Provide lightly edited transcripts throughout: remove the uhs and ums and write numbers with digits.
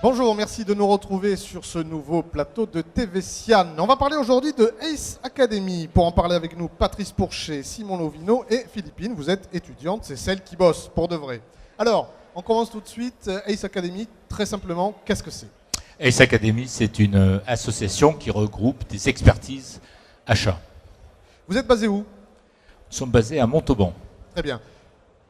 Bonjour, merci de nous retrouver sur ce nouveau plateau de TV Sian. On va parler aujourd'hui de Ace Academy. Pour en parler avec nous, Patrice Pourchet, Simon Lovino et Philippine. Vous êtes étudiante, c'est celle qui bosse pour de vrai. Alors, on commence tout de suite. Ace Academy, très simplement, qu'est-ce que c'est? Ace Academy, c'est une association qui regroupe des expertises achats. Vous êtes basé où? Nous sommes basés à Montauban. Très bien.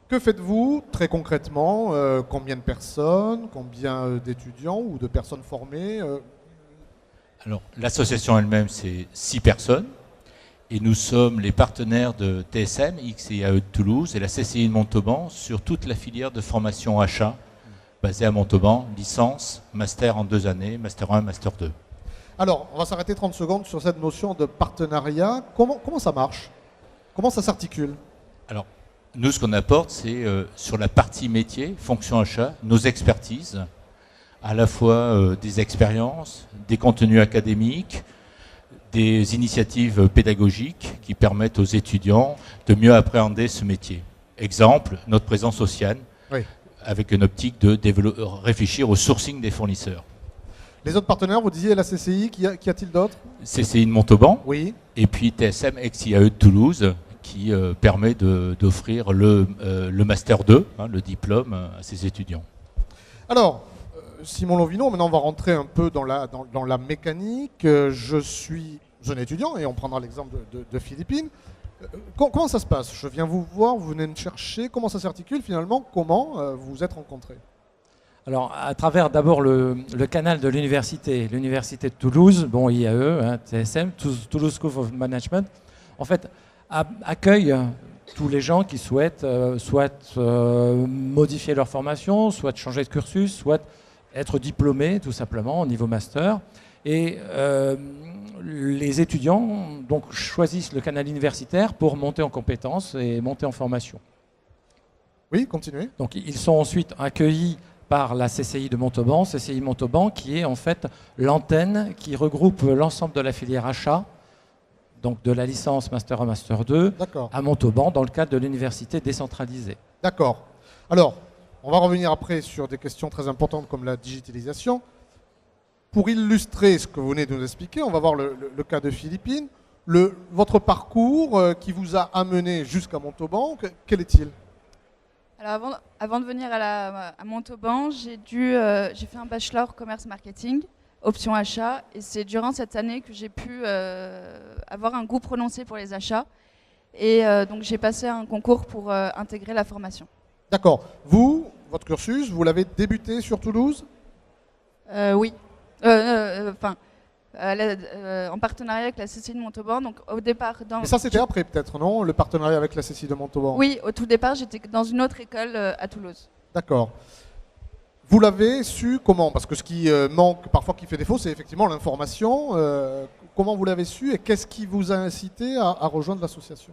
Que faites-vous très concrètement? Combien de personnes? Combien d'étudiants ou de personnes formées? Alors, l'association elle-même, c'est 6 personnes. Et nous sommes les partenaires de TSM, XIAE de Toulouse et la CCI de Montauban sur toute la filière de formation achat basée à Montauban, licence, master en 2 années, master 1, master 2. Alors, on va s'arrêter 30 secondes sur cette notion de partenariat. Comment ça marche? Comment ça s'articule? Alors, nous, ce qu'on apporte, c'est sur la partie métier, fonction achat, nos expertises, à la fois des expériences, des contenus académiques, des initiatives pédagogiques qui permettent aux étudiants de mieux appréhender ce métier. Exemple, notre présence au CIAN, Oui. avec une optique de réfléchir au sourcing des fournisseurs. Les autres partenaires, vous disiez la CCI, qu'y a-t-il d'autres? CCI de Montauban, Oui. et puis TSM XIAE de Toulouse, qui permet d'offrir le Master 2, le diplôme, à ses étudiants. Alors, Simon Lovino, maintenant on va rentrer un peu dans la mécanique. Je suis jeune étudiant, et on prendra l'exemple de Philippine. Comment ça se passe? Je viens vous voir, vous venez me chercher. Comment ça s'articule finalement? Comment vous vous êtes rencontrés? Alors, à travers d'abord le canal de l'université de Toulouse, bon, IAE, TSM, Toulouse School of Management, en fait, accueille tous les gens qui souhaitent soit modifier leur formation, soit changer de cursus, soit être diplômés tout simplement au niveau master. Et les étudiants donc, choisissent le canal universitaire pour monter en compétences et monter en formation. Oui, continuez. Donc ils sont ensuite accueillis par la CCI de Montauban, CCI Montauban qui est en fait l'antenne qui regroupe l'ensemble de la filière achat, donc de la licence Master 1, Master 2, à Montauban dans le cadre de l'université décentralisée. D'accord. Alors, on va revenir après sur des questions très importantes comme la digitalisation. Pour illustrer ce que vous venez de nous expliquer, on va voir le cas de Philippine. Votre parcours qui vous a amené jusqu'à Montauban, quel est-il? Alors avant de venir à Montauban, j'ai fait un bachelor commerce marketing, option achat, et c'est durant cette année que j'ai pu avoir un goût prononcé pour les achats. Et donc j'ai passé un concours pour intégrer la formation. D'accord. Vous, votre cursus, vous l'avez débuté sur Toulouse? Oui. En partenariat avec la CCI de Montauban. Donc au départ, Mais ça c'était après peut-être, non? Le partenariat avec la CCI de Montauban? Oui, au tout départ, j'étais dans une autre école à Toulouse. D'accord. Vous l'avez su comment? Parce que ce qui manque, parfois qui fait défaut, c'est effectivement l'information. Comment vous l'avez su et qu'est-ce qui vous a incité à rejoindre l'association?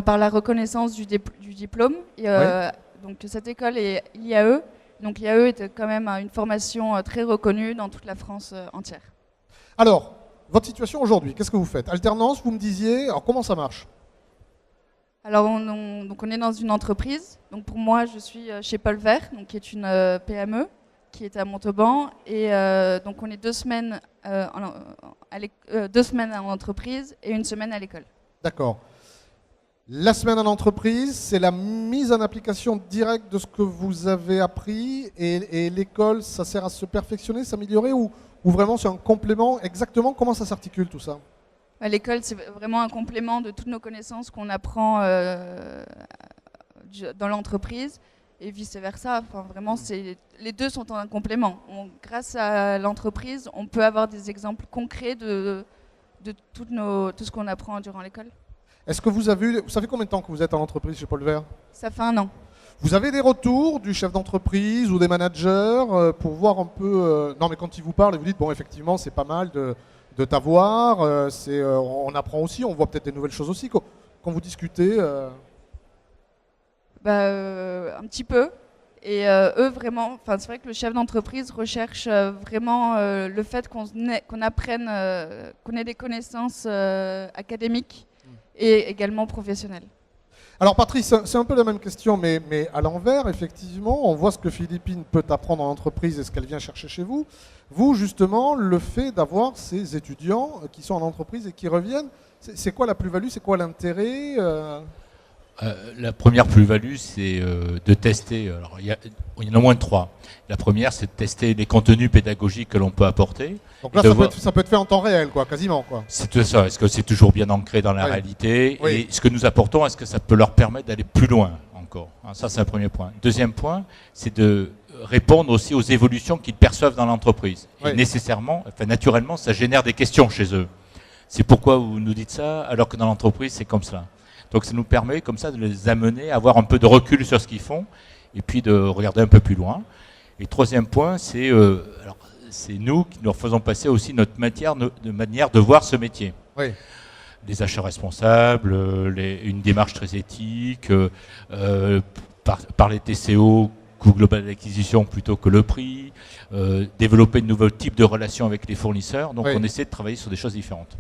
Par la reconnaissance du diplôme. Et, donc cette école est l'IAE. Donc l'IAE est quand même une formation très reconnue dans toute la France entière. Alors, votre situation aujourd'hui, qu'est-ce que vous faites? Alternance, vous me disiez, alors comment ça marche? Alors on est dans une entreprise. Donc pour moi, je suis chez Paul Vert, donc qui est une PME qui est à Montauban. Et donc on est 2 semaines, 2 semaines en entreprise et 1 semaine à l'école. D'accord. La semaine en entreprise, c'est la mise en application directe de ce que vous avez appris et l'école, ça sert à se perfectionner, s'améliorer ou vraiment c'est un complément? Exactement, comment ça s'articule tout ça? L'école, c'est vraiment un complément de toutes nos connaissances qu'on apprend dans l'entreprise et vice-versa. Enfin, vraiment, les deux sont un complément. Grâce à l'entreprise, on peut avoir des exemples concrets de tout ce qu'on apprend durant l'école. Est-ce que vous avez, ça fait combien de temps que vous êtes en entreprise chez Paul Vert? Ça fait 1 an. Vous avez des retours du chef d'entreprise ou des managers pour voir un peu... non mais quand ils vous parlent, vous dites, bon effectivement c'est pas mal de t'avoir, on apprend aussi, on voit peut-être des nouvelles choses aussi. Quand vous discutez... Un petit peu. Et eux vraiment, c'est vrai que le chef d'entreprise recherche vraiment le fait qu'on apprenne, qu'on ait des connaissances académiques et également professionnelles. Alors Patrice, c'est un peu la même question, mais à l'envers, effectivement, on voit ce que Philippine peut apprendre en entreprise et ce qu'elle vient chercher chez vous. Vous, justement, le fait d'avoir ces étudiants qui sont en entreprise et qui reviennent, c'est quoi la plus-value, c'est quoi l'intérêt La première plus-value, c'est de tester. Alors, il y en a au moins 3. La première, c'est de tester les contenus pédagogiques que l'on peut apporter. Donc là, ça peut être fait en temps réel, quoi, quasiment, quoi. C'est tout ça. Est-ce que c'est toujours bien ancré dans la réalité? Oui. Et ce que nous apportons, est-ce que ça peut leur permettre d'aller plus loin encore? Ça, c'est un premier point. Deuxième point, c'est de répondre aussi aux évolutions qu'ils perçoivent dans l'entreprise. Oui. Et nécessairement, naturellement, ça génère des questions chez eux. C'est pourquoi vous nous dites ça, alors que dans l'entreprise, c'est comme cela. Donc ça nous permet comme ça de les amener à avoir un peu de recul sur ce qu'ils font et puis de regarder un peu plus loin. Et troisième point, c'est nous qui leur faisons passer aussi notre manière de voir ce métier. Oui. Les achats responsables, une démarche très éthique, par les TCO, coût global d'acquisition plutôt que le prix, développer de nouveaux types de relations avec les fournisseurs. Donc on essaie de travailler sur des choses différentes.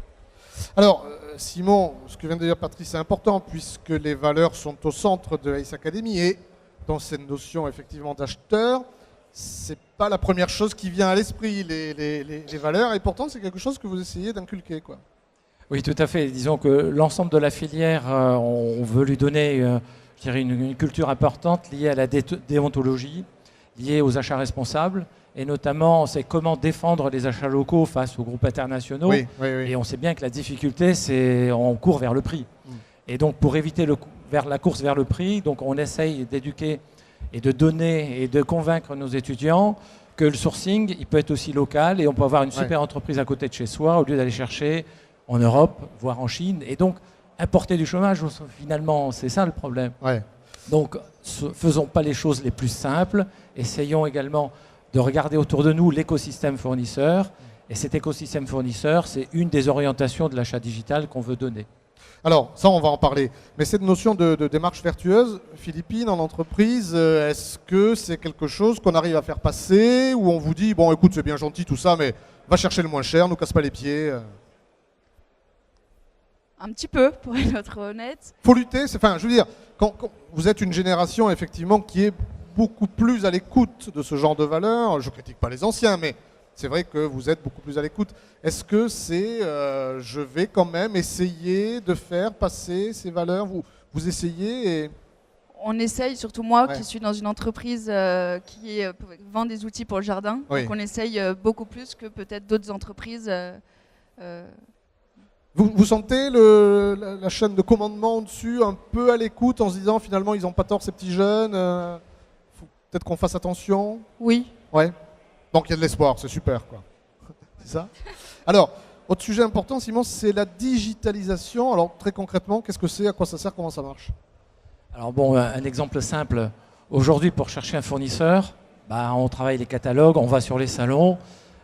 Alors, Simon, ce que vient de dire Patrice, c'est important puisque les valeurs sont au centre de Ace Academy et dans cette notion effectivement d'acheteur, c'est pas la première chose qui vient à l'esprit, les valeurs, et pourtant c'est quelque chose que vous essayez d'inculquer, quoi. Oui, tout à fait. Disons que l'ensemble de la filière, on veut lui donner je dirais une culture importante liée à la déontologie, liée aux achats responsables. Et notamment, c'est comment défendre les achats locaux face aux groupes internationaux. Oui. Et on sait bien que la difficulté, c'est on court vers le prix. Et donc, pour éviter la course vers le prix, donc on essaye d'éduquer et de donner et de convaincre nos étudiants que le sourcing, il peut être aussi local et on peut avoir une super entreprise à côté de chez soi au lieu d'aller chercher en Europe, voire en Chine. Et donc, importer du chômage, finalement, c'est ça le problème. Ouais. Donc, faisons pas les choses les plus simples. Essayons également de regarder autour de nous l'écosystème fournisseur. Et cet écosystème fournisseur, c'est une des orientations de l'achat digital qu'on veut donner. Alors, ça, on va en parler. Mais cette notion de démarche vertueuse, Philippine, en entreprise, est-ce que c'est quelque chose qu'on arrive à faire passer ou on vous dit, bon, écoute, c'est bien gentil tout ça, mais va chercher le moins cher, nous casse pas les pieds Un petit peu, pour être honnête. Faut lutter, je veux dire, quand vous êtes une génération, effectivement, qui est beaucoup plus à l'écoute de ce genre de valeurs. Je critique pas les anciens, mais c'est vrai que vous êtes beaucoup plus à l'écoute. Est-ce que c'est, je vais quand même essayer de faire passer ces valeurs, vous essayez et... On essaye, surtout moi qui suis dans une entreprise qui vend des outils pour le jardin. Oui. Donc on essaye beaucoup plus que peut-être d'autres entreprises. Vous sentez la chaîne de commandement au-dessus un peu à l'écoute en se disant finalement ils n'ont pas tort ces petits jeunes, faut peut-être qu'on fasse attention. Oui. Ouais. Donc il y a de l'espoir, c'est super, quoi. C'est ça. Alors, autre sujet important, Simon, c'est la digitalisation. Alors très concrètement, qu'est-ce que c'est, à quoi ça sert, comment ça marche? Alors bon, un exemple simple. Aujourd'hui, pour chercher un fournisseur, on travaille les catalogues, on va sur les salons.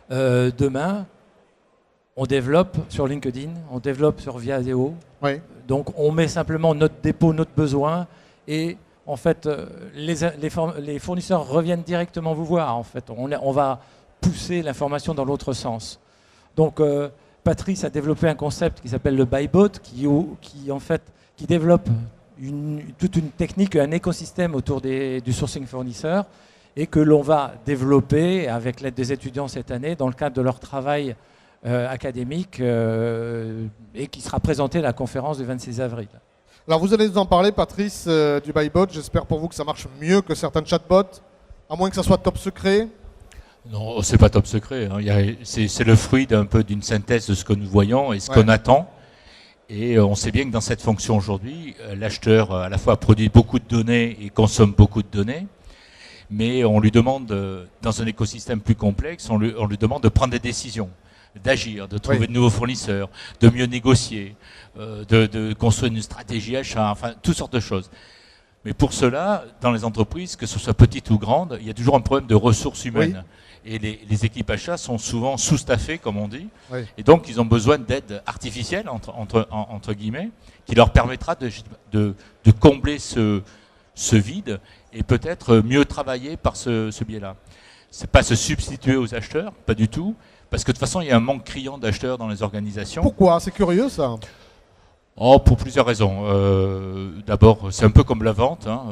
Demain, on développe sur LinkedIn, on développe sur Viadeo. Oui. Donc on met simplement notre dépôt, notre besoin, et en fait les fournisseurs reviennent directement vous voir. En fait, on va pousser l'information dans l'autre sens. Donc Patrice a développé un concept qui s'appelle le Buybot, qui développe toute une technique, un écosystème autour du sourcing fournisseur, et que l'on va développer avec l'aide des étudiants cette année dans le cadre de leur travail académique et qui sera présenté à la conférence du 26 avril. Alors vous allez nous en parler, Patrice, du Buybot. J'espère pour vous que ça marche mieux que certains chatbots, à moins que ça soit top secret. Non, c'est pas top secret. C'est le fruit d'un peu d'une synthèse de ce que nous voyons et ce qu'on attend. Et on sait bien que dans cette fonction aujourd'hui, l'acheteur à la fois produit beaucoup de données et consomme beaucoup de données. Mais on lui demande, dans un écosystème plus complexe, on lui demande de prendre des décisions, d'agir, de trouver de nouveaux fournisseurs, de mieux négocier, de construire une stratégie achat, enfin toutes sortes de choses. Mais pour cela, dans les entreprises, que ce soit petites ou grandes, il y a toujours un problème de ressources humaines. Oui. Et les équipes achats sont souvent sous-staffées, comme on dit. Oui. Et donc, ils ont besoin d'aide artificielle, entre guillemets, qui leur permettra de combler ce vide et peut-être mieux travailler par ce biais-là. C'est pas se substituer aux acheteurs, pas du tout, parce que de toute façon, il y a un manque criant d'acheteurs dans les organisations. Pourquoi? C'est curieux, ça. Oh, pour plusieurs raisons. D'abord, c'est un peu comme la vente, hein,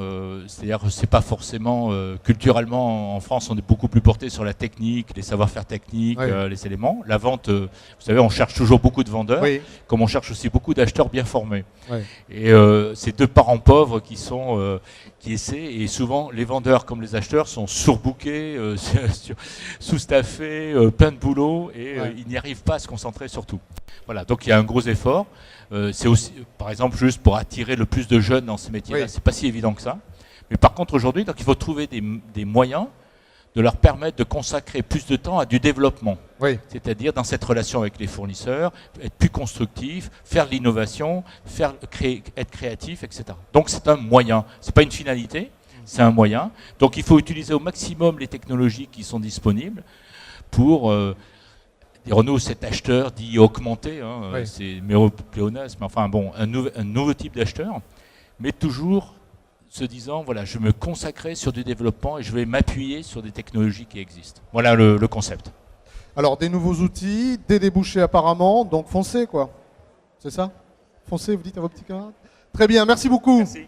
c'est-à-dire que c'est pas forcément culturellement en France, on est beaucoup plus porté sur la technique, les savoir-faire techniques, Oui. les éléments. La vente, vous savez, on cherche toujours beaucoup de vendeurs, Oui. comme on cherche aussi beaucoup d'acheteurs bien formés. Oui. Et c'est deux parents pauvres qui essaient, et souvent les vendeurs comme les acheteurs sont surbookés, sous-staffés, plein de boulot, et Ouais. ils n'y arrivent pas à se concentrer sur tout. Voilà, donc il y a un gros effort. C'est aussi, par exemple, juste pour attirer le plus de jeunes dans ces métiers-là, Oui. c'est pas si évident que ça. Mais par contre, aujourd'hui, donc il faut trouver des moyens de leur permettre de consacrer plus de temps à du développement. Oui. C'est-à-dire dans cette relation avec les fournisseurs, être plus constructif, faire de l'innovation, être créatif, etc. Donc c'est un moyen, c'est pas une finalité, c'est un moyen. Donc il faut utiliser au maximum les technologies qui sont disponibles pour Renault, cet acheteur dit augmenté, hein, Oui. c'est pléonasme, mais enfin bon, un nouveau type d'acheteur, mais toujours se disant, voilà, je vais me consacrer sur du développement et je vais m'appuyer sur des technologies qui existent. Voilà le concept. Alors, des nouveaux outils, des débouchés apparemment, donc foncez quoi. C'est ça? Foncez, vous dites à vos petits camarades. Très bien, merci beaucoup. Merci.